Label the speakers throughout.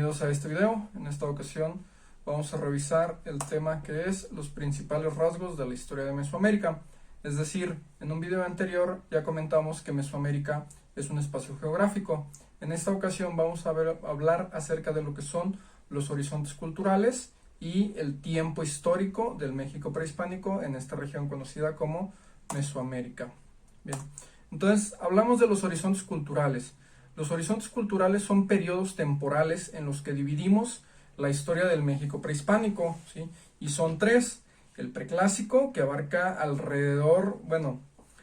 Speaker 1: Bienvenidos a este video. En esta ocasión vamos a revisar el tema que es los principales rasgos de la historia de Mesoamérica. Es decir, en un video anterior ya comentamos que Mesoamérica es un espacio geográfico. En esta ocasión vamos a hablar acerca de lo que son los horizontes culturales y el tiempo histórico del México prehispánico en esta región conocida como Mesoamérica. Bien, entonces hablamos de los horizontes culturales. Los horizontes culturales son periodos temporales en los que dividimos la historia del México prehispánico, ¿sí? Y son tres. El preclásico, que abarca alrededor,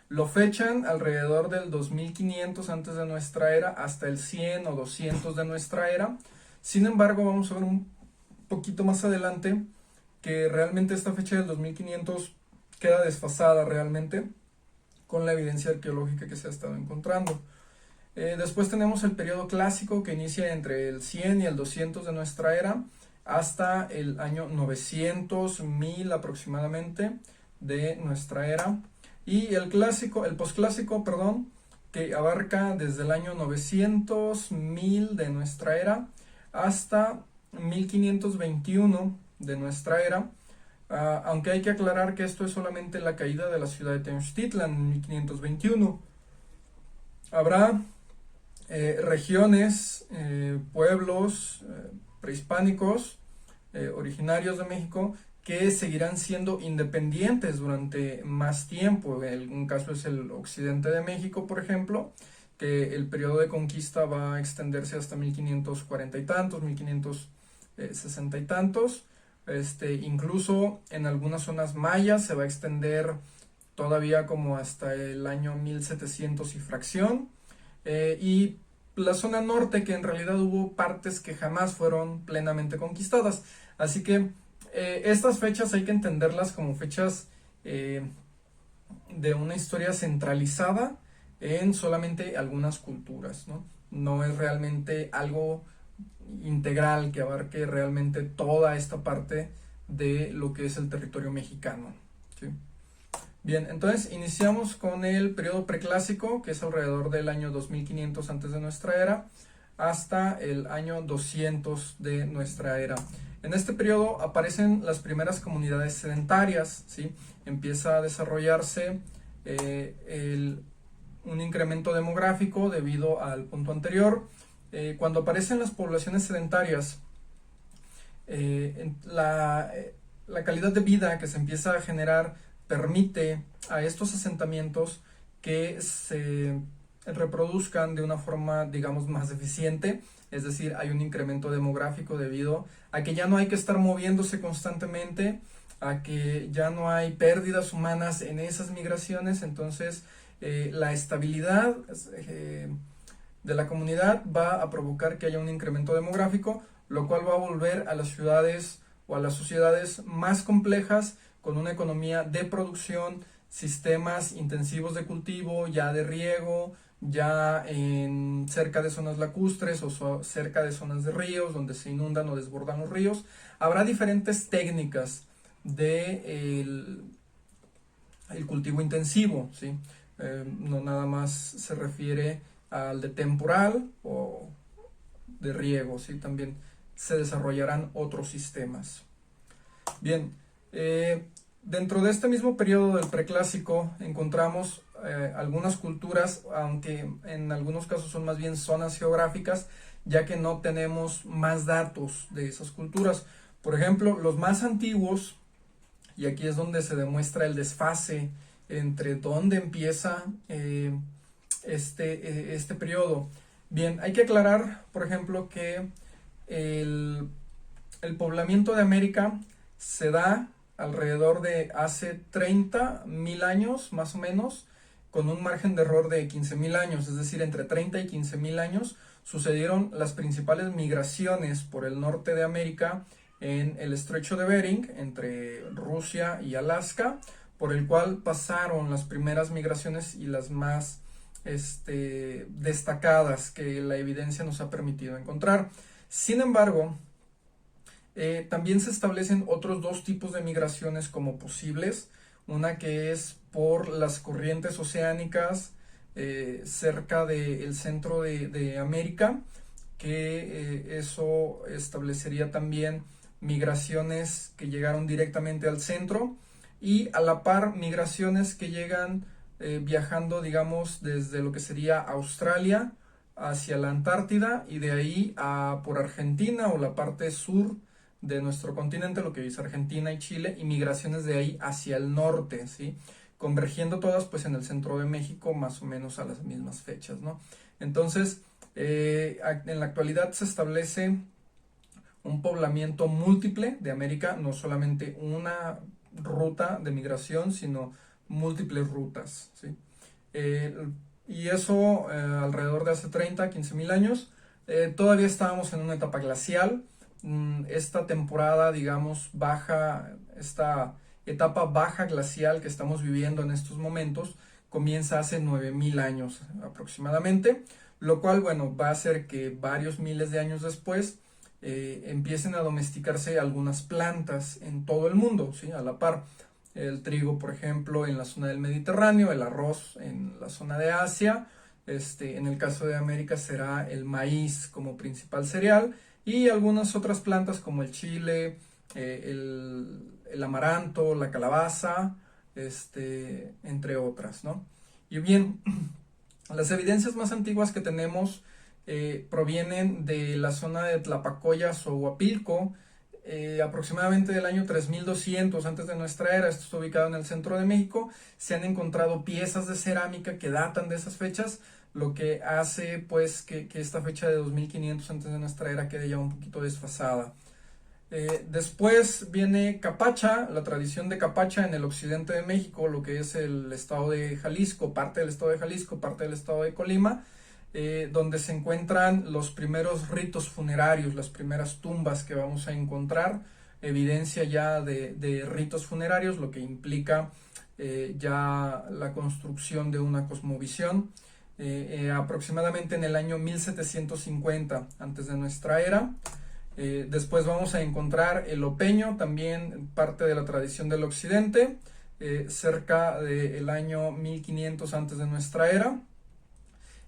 Speaker 1: lo fechan alrededor del 2500 antes de nuestra era hasta el 100 o 200 de nuestra era. Sin embargo, vamos a ver un poquito más adelante que realmente esta fecha del 2500 queda desfasada realmente con la evidencia arqueológica que se ha estado encontrando. Después tenemos el periodo clásico, que inicia entre el 100 y el 200 de nuestra era hasta el año 900, 1000 aproximadamente de nuestra era. Y el posclásico, que abarca desde el año 900, 1000 de nuestra era hasta 1521 de nuestra era. Aunque hay que aclarar que esto es solamente la caída de la ciudad de Tenochtitlan en 1521. Habrá regiones, pueblos prehispánicos originarios de México que seguirán siendo independientes durante más tiempo. Un caso es el occidente de México, por ejemplo, que el periodo de conquista va a extenderse hasta 1540 y tantos, 1560 y tantos. Incluso en algunas zonas mayas se va a extender todavía como hasta el año 1700 y fracción. Y la zona norte, que en realidad hubo partes que jamás fueron plenamente conquistadas. Así que estas fechas hay que entenderlas como fechas de una historia centralizada en solamente algunas culturas, ¿no? No es realmente algo integral que abarque realmente toda esta parte de lo que es el territorio mexicano, ¿sí? Bien, entonces iniciamos con el periodo preclásico, que es alrededor del año 2500 antes de nuestra era hasta el año 200 de nuestra era. En este periodo aparecen las primeras comunidades sedentarias, ¿sí? Empieza a desarrollarse un incremento demográfico debido al punto anterior. Cuando aparecen las poblaciones sedentarias, la calidad de vida que se empieza a generar permite a estos asentamientos que se reproduzcan de una forma, digamos, más eficiente. Es decir, hay un incremento demográfico debido a que ya no hay que estar moviéndose constantemente, a que ya no hay pérdidas humanas en esas migraciones. Entonces la estabilidad de la comunidad va a provocar que haya un incremento demográfico, lo cual va a volver a las ciudades o a las sociedades más complejas, con una economía de producción, sistemas intensivos de cultivo, ya de riego, ya cerca de zonas lacustres o cerca de zonas de ríos donde se inundan o desbordan los ríos. Habrá diferentes técnicas de el cultivo intensivo, ¿sí? No nada más se refiere al de temporal o de riego, ¿sí? También se desarrollarán otros sistemas. Bien, dentro de este mismo periodo del preclásico encontramos algunas culturas, aunque en algunos casos son más bien zonas geográficas, ya que no tenemos más datos de esas culturas. Por ejemplo, los más antiguos, y aquí es donde se demuestra el desfase entre dónde empieza este periodo. Bien, hay que aclarar, por ejemplo, que el poblamiento de América se da alrededor de hace 30.000 años, más o menos, con un margen de error de 15.000 años, es decir, entre 30 y 15.000 años sucedieron las principales migraciones por el norte de América en el estrecho de Bering, entre Rusia y Alaska, por el cual pasaron las primeras migraciones y las más destacadas que la evidencia nos ha permitido encontrar. Sin embargo, también se establecen otros dos tipos de migraciones como posibles. Una que es por las corrientes oceánicas cerca del centro de América, que eso establecería también migraciones que llegaron directamente al centro y a la par migraciones que llegan viajando, digamos, desde lo que sería Australia hacia la Antártida y de ahí por Argentina o la parte sur de nuestro continente, lo que es Argentina y Chile, y migraciones de ahí hacia el norte, ¿sí? Convergiendo todas pues en el centro de México más o menos a las mismas fechas, ¿no? Entonces, en la actualidad se establece un poblamiento múltiple de América, no solamente una ruta de migración, sino múltiples rutas, ¿sí? Y eso alrededor de hace 30, 15 mil años. Todavía estábamos en una etapa glacial. Esta temporada, digamos, baja, esta etapa baja glacial que estamos viviendo en estos momentos, comienza hace 9.000 años aproximadamente, lo cual, bueno, va a hacer que varios miles de años después empiecen a domesticarse algunas plantas en todo el mundo, ¿sí? A la par. El trigo, por ejemplo, en la zona del Mediterráneo, el arroz en la zona de Asia, en el caso de América será el maíz como principal cereal y algunas otras plantas como el chile, el amaranto, la calabaza, entre otras, ¿no? Y bien, las evidencias más antiguas que tenemos provienen de la zona de Tlapacoyas o Huapilco, aproximadamente del año 3200 antes de nuestra era. Esto está ubicado en el centro de México. Se han encontrado piezas de cerámica que datan de esas fechas, lo que hace pues que esta fecha de 2500 antes de nuestra era quede ya un poquito desfasada. Después viene Capacha, la tradición de Capacha en el occidente de México, lo que es el estado de Jalisco, parte del estado de Jalisco, parte del estado de Colima, donde se encuentran los primeros ritos funerarios, las primeras tumbas que vamos a encontrar, evidencia ya de ritos funerarios, lo que implica ya la construcción de una cosmovisión. Aproximadamente en el año 1750 antes de nuestra era. Después vamos a encontrar el opeño, también parte de la tradición del occidente, cerca del año 1500 antes de nuestra era.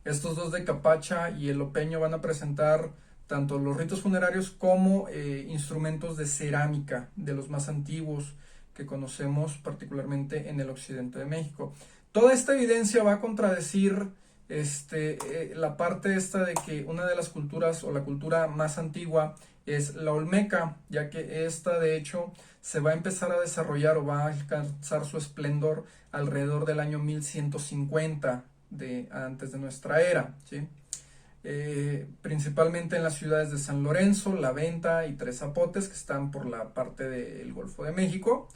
Speaker 1: Estos dos de Capacha y el opeño van a presentar tanto los ritos funerarios como instrumentos de cerámica de los más antiguos que conocemos particularmente en el occidente de México. Toda esta evidencia va a contradecir la parte esta de que una de las culturas o la cultura más antigua es la olmeca, ya que esta de hecho se va a empezar a desarrollar o va a alcanzar su esplendor alrededor del año 1150 antes de nuestra era, ¿sí? Principalmente en las ciudades de San Lorenzo, La Venta y Tres Zapotes, que están por la parte del Golfo de México,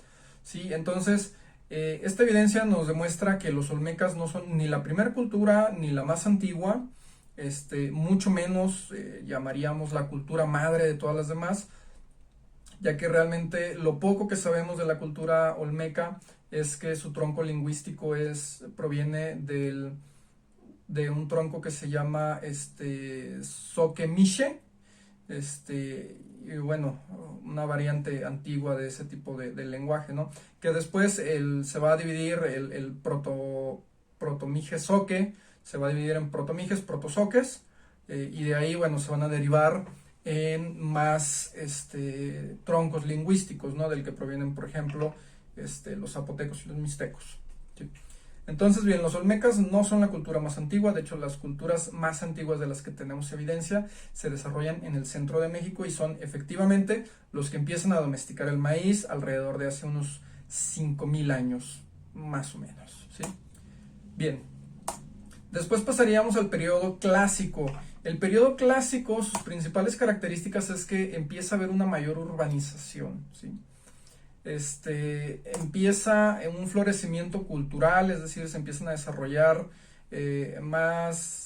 Speaker 1: ¿sí? Entonces, esta evidencia nos demuestra que los olmecas no son ni la primera cultura ni la más antigua, mucho menos llamaríamos la cultura madre de todas las demás, ya que realmente lo poco que sabemos de la cultura olmeca es que su tronco lingüístico proviene de un tronco que se llama Soquemiche, y bueno, una variante antigua de ese tipo de lenguaje, ¿no? Que después se va a dividir el protomije soque, se va a dividir en protomijes, protosoques, y de ahí, bueno, se van a derivar en más troncos lingüísticos, ¿no? Del que provienen, por ejemplo, los zapotecos y los mixtecos, ¿sí? Entonces, bien, los olmecas no son la cultura más antigua, de hecho las culturas más antiguas de las que tenemos evidencia se desarrollan en el centro de México y son efectivamente los que empiezan a domesticar el maíz alrededor de hace unos 5000 años, más o menos, ¿sí? Bien, después pasaríamos al periodo clásico. El periodo clásico, sus principales características es que empieza a haber una mayor urbanización, ¿sí? Empieza un florecimiento cultural, es decir, se empiezan a desarrollar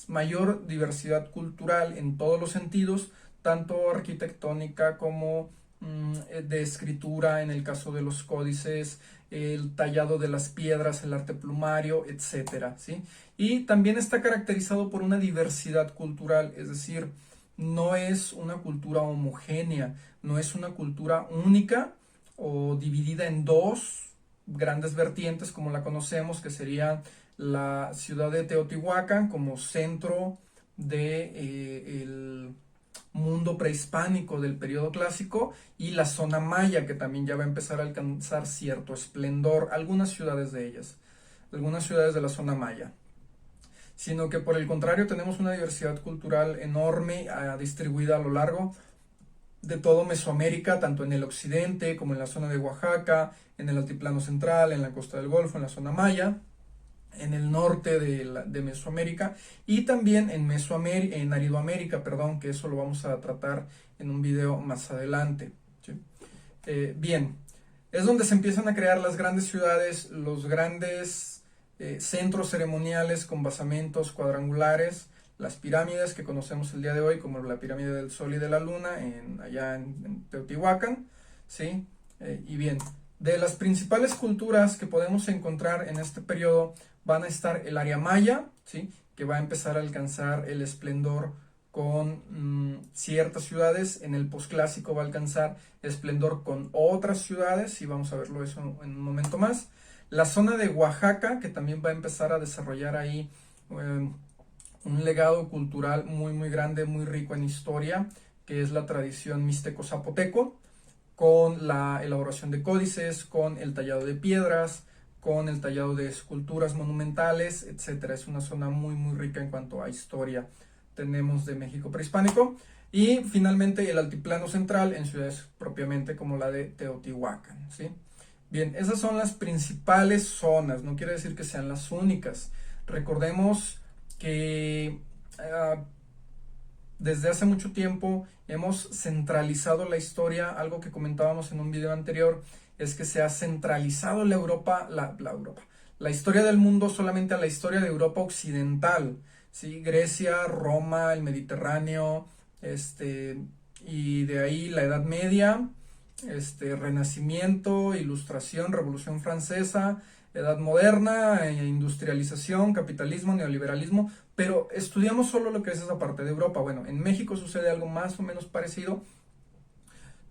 Speaker 1: mayor diversidad cultural en todos los sentidos, tanto arquitectónica como de escritura, en el caso de los códices, el tallado de las piedras, el arte plumario, etcétera, ¿sí? Y también está caracterizado por una diversidad cultural, es decir, no es una cultura homogénea, no es una cultura única o dividida en dos grandes vertientes como la conocemos, que sería la ciudad de Teotihuacán como centro de mundo prehispánico del periodo clásico, y la zona maya, que también ya va a empezar a alcanzar cierto esplendor, algunas ciudades de ellas, algunas ciudades de la zona maya. Sino que por el contrario tenemos una diversidad cultural enorme, distribuida a lo largo de todo Mesoamérica, tanto en el occidente como en la zona de Oaxaca, en el altiplano central, en la costa del Golfo, en la zona maya, en el norte de Mesoamérica, y también en Aridoamérica, perdón, que eso lo vamos a tratar en un video más adelante, ¿sí? Bien, es donde se empiezan a crear las grandes ciudades, los grandes centros ceremoniales con basamentos cuadrangulares, las pirámides que conocemos el día de hoy, como la pirámide del Sol y de la Luna, allá en Teotihuacán, ¿sí? Y bien, de las principales culturas que podemos encontrar en este periodo van a estar el área maya, ¿sí? Que va a empezar a alcanzar el esplendor con ciertas ciudades. En el posclásico va a alcanzar esplendor con otras ciudades, y vamos a verlo eso en un momento más. La zona de Oaxaca, que también va a empezar a desarrollar ahí un legado cultural muy muy grande, muy rico en historia, que es la tradición mixteco-zapoteco, con la elaboración de códices, con el tallado de piedras, con el tallado de esculturas monumentales, etcétera. Es una zona muy muy rica en cuanto a historia tenemos de México prehispánico. Y finalmente el altiplano central en ciudades propiamente como la de Teotihuacán, ¿sí? Bien, esas son las principales zonas, no quiere decir que sean las únicas. Recordemos que desde hace mucho tiempo hemos centralizado la historia. Algo que comentábamos en un video anterior es que se ha centralizado la historia del mundo solamente a la historia de Europa occidental, ¿sí? Grecia, Roma, el Mediterráneo, y de ahí la Edad Media, Renacimiento, Ilustración, Revolución Francesa, Edad Moderna, industrialización, capitalismo, neoliberalismo, pero estudiamos solo lo que es esa parte de Europa. Bueno, en México sucede algo más o menos parecido,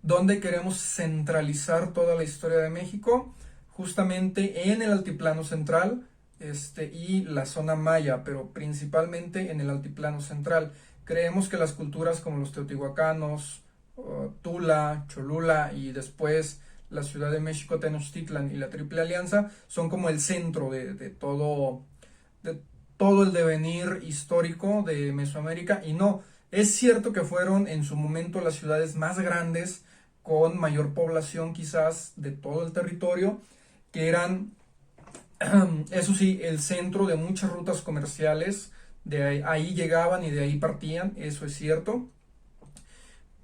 Speaker 1: donde queremos centralizar toda la historia de México justamente en el altiplano central, y la zona maya, pero principalmente en el altiplano central. Creemos que las culturas como los teotihuacanos, Tula, Cholula y después la Ciudad de México, Tenochtitlan y la Triple Alianza son como el centro de todo el devenir histórico de Mesoamérica. Y no, es cierto que fueron en su momento las ciudades más grandes, con mayor población quizás de todo el territorio, que eran, eso sí, el centro de muchas rutas comerciales. De ahí llegaban y de ahí partían, eso es cierto.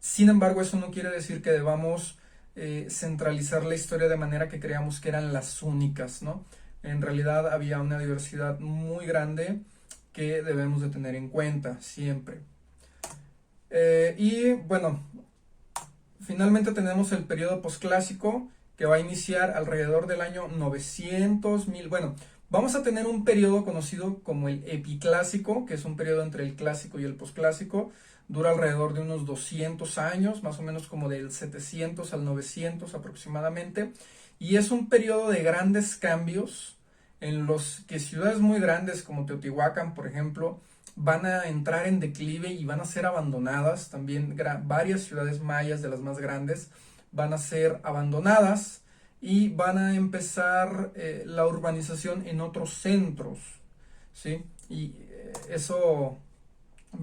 Speaker 1: Sin embargo, eso no quiere decir que debamos centralizar la historia de manera que creamos que eran las únicas, ¿no? En realidad había una diversidad muy grande que debemos de tener en cuenta siempre. Y bueno, finalmente tenemos el periodo posclásico, que va a iniciar alrededor del año 900, 1000. Bueno, vamos a tener un periodo conocido como el epiclásico, que es un periodo entre el clásico y el posclásico. Dura alrededor de unos 200 años, más o menos como del 700 al 900 aproximadamente. Y es un periodo de grandes cambios en los que ciudades muy grandes como Teotihuacán, por ejemplo, van a entrar en declive y van a ser abandonadas. También varias ciudades mayas de las más grandes van a ser abandonadas y van a empezar la urbanización en otros centros, ¿sí? Y eso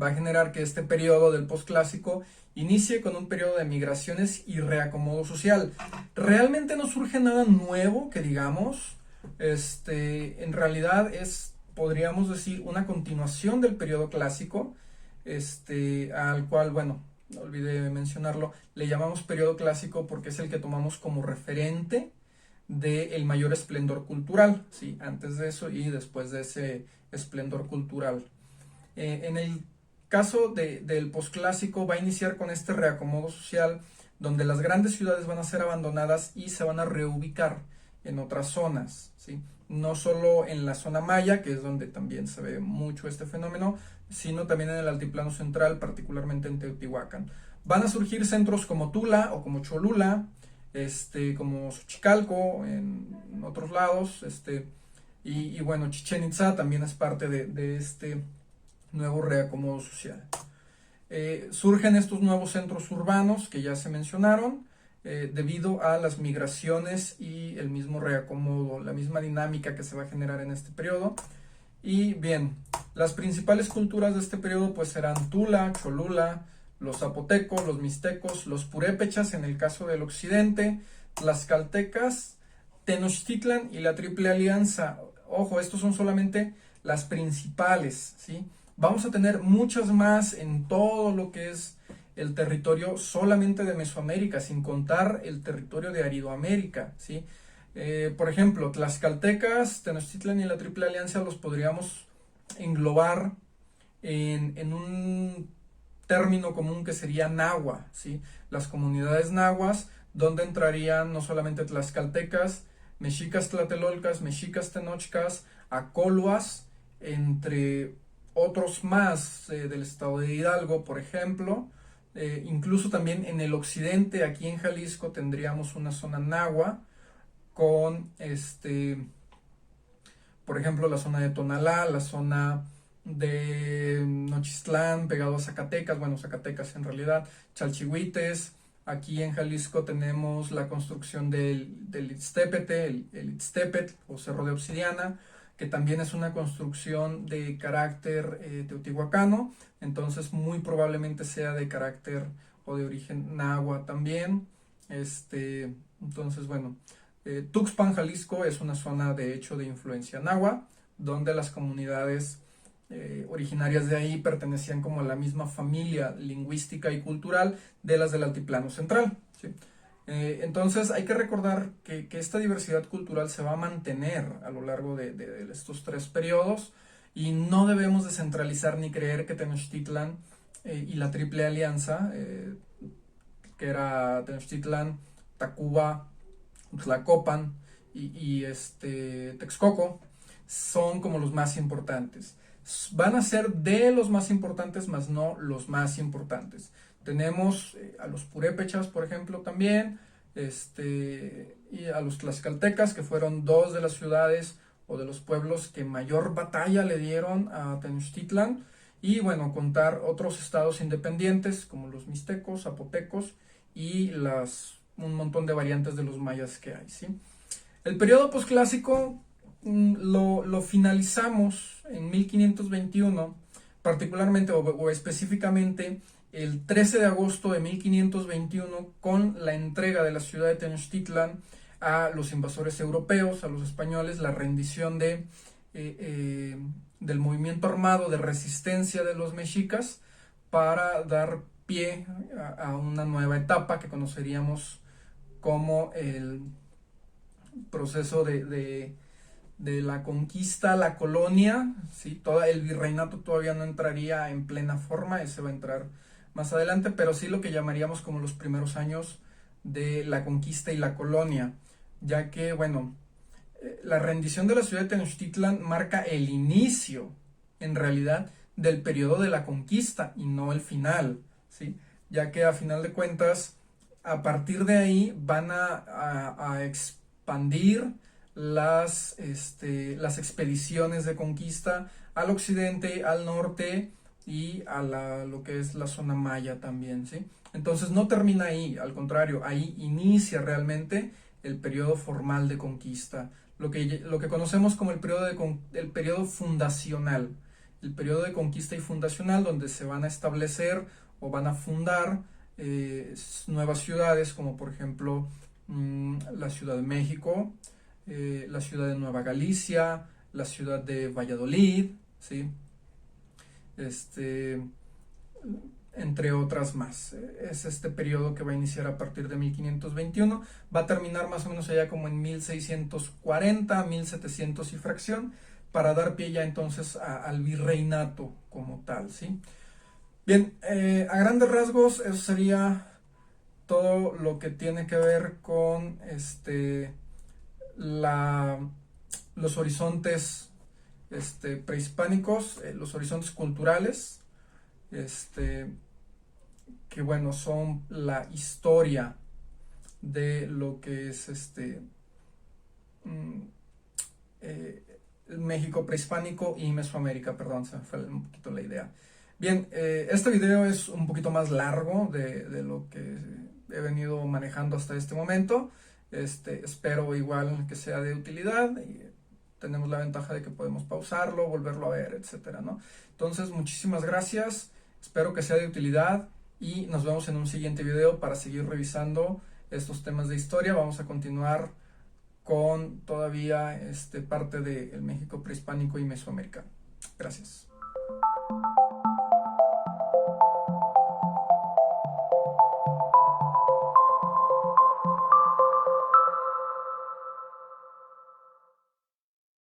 Speaker 1: va a generar que este periodo del posclásico inicie con un periodo de migraciones y reacomodo social. Realmente no surge nada nuevo que digamos. En realidad es, podríamos decir, una continuación del periodo clásico, al cual, bueno, olvidé mencionarlo, le llamamos periodo clásico porque es el que tomamos como referente del mayor esplendor cultural, ¿sí? Antes de eso y después de ese esplendor cultural. En el caso del posclásico va a iniciar con este reacomodo social, donde las grandes ciudades van a ser abandonadas y se van a reubicar en otras zonas, ¿sí? No solo en la zona maya, que es donde también se ve mucho este fenómeno, sino también en el altiplano central, particularmente en Teotihuacán. Van a surgir centros como Tula o como Cholula, como Xochicalco en otros lados, y bueno, Chichén Itzá también es parte de este nuevo reacomodo social. Surgen estos nuevos centros urbanos que ya se mencionaron, debido a las migraciones y el mismo reacomodo, la misma dinámica que se va a generar en este periodo. Y bien, las principales culturas de este periodo pues serán Tula, Cholula, los zapotecos, los mixtecos, los purépechas en el caso del occidente, las caltecas, Tenochtitlan y la Triple Alianza. Ojo, estos son solamente las principales, ¿sí? Vamos a tener muchas más en todo lo que es el territorio solamente de Mesoamérica, sin contar el territorio de Aridoamérica, ¿sí? Por ejemplo, Tlaxcaltecas, Tenochtitlan y la Triple Alianza los podríamos englobar en un término común que sería náhua, ¿sí? Las comunidades nahuas, donde entrarían no solamente tlaxcaltecas, mexicas tlatelolcas, mexicas tenochcas, acoluas, entre otros más del estado de Hidalgo, por ejemplo. Incluso también en el occidente, aquí en Jalisco, tendríamos una zona náhua con, por ejemplo, la zona de Tonalá, la zona de Nochistlán, pegado a Zacatecas, bueno, Zacatecas en realidad, Chalchihuites. Aquí en Jalisco tenemos la construcción del Ixtépetl, el Ixtépetl o Cerro de Obsidiana, que también es una construcción de carácter teotihuacano, entonces muy probablemente sea de carácter o de origen náhua también. Entonces, bueno, Tuxpan, Jalisco es una zona de hecho de influencia náhua, donde las comunidades originarias de ahí pertenecían como a la misma familia lingüística y cultural de las del Altiplano Central, ¿sí? Entonces hay que recordar que esta diversidad cultural se va a mantener a lo largo de estos tres periodos y no debemos descentralizar ni creer que Tenochtitlan y la Triple Alianza, que era Tenochtitlan, Tacuba, Tlacopan y Texcoco, son como los más importantes. Van a ser de los más importantes, más no los más importantes. Tenemos a los purépechas, por ejemplo, también, y a los tlaxcaltecas, que fueron dos de las ciudades o de los pueblos que mayor batalla le dieron a Tenochtitlan. Y bueno, contar otros estados independientes como los mixtecos, zapotecos y un montón de variantes de los mayas que hay, ¿sí? El periodo posclásico lo finalizamos en 1521, particularmente o específicamente el 13 de agosto de 1521, con la entrega de la ciudad de Tenochtitlan a los invasores europeos, a los españoles, la rendición del movimiento armado de resistencia de los mexicas para dar pie a una nueva etapa que conoceríamos como el proceso de la conquista a la colonia, ¿sí? Todo el virreinato todavía no entraría en plena forma, ese va a entrar más adelante, pero sí lo que llamaríamos como los primeros años de la conquista y la colonia, ya que, bueno, la rendición de la ciudad de Tenochtitlan marca el inicio, en realidad, del periodo de la conquista y no el final, ¿sí? Ya que a final de cuentas, a partir de ahí van a expandir las expediciones de conquista al occidente, al norte y a lo que es la zona maya también, ¿sí? Entonces no termina ahí, al contrario, ahí inicia realmente el periodo formal de conquista, lo que conocemos como el periodo fundacional, el periodo de conquista y fundacional, donde se van a establecer o van a fundar nuevas ciudades, como por ejemplo la Ciudad de México, la ciudad de Nueva Galicia, la ciudad de Valladolid, ¿sí? Entre otras más. Es este periodo que va a iniciar a partir de 1521, va a terminar más o menos allá como en 1640, 1700 y fracción, para dar pie ya entonces al virreinato como tal, ¿sí? Bien, a grandes rasgos eso sería todo lo que tiene que ver con los horizontes prehispánicos, los horizontes culturales, que bueno, son la historia de lo que es México prehispánico y Mesoamérica, perdón, se me fue un poquito la idea. Bien, este video es un poquito más largo de lo que he venido manejando hasta este momento. Espero igual que sea de utilidad y tenemos la ventaja de que podemos pausarlo, volverlo a ver, etcétera, ¿no? Entonces, muchísimas gracias, espero que sea de utilidad y nos vemos en un siguiente video para seguir revisando estos temas de historia. Vamos a continuar con todavía parte del México prehispánico y mesoamericano. Gracias.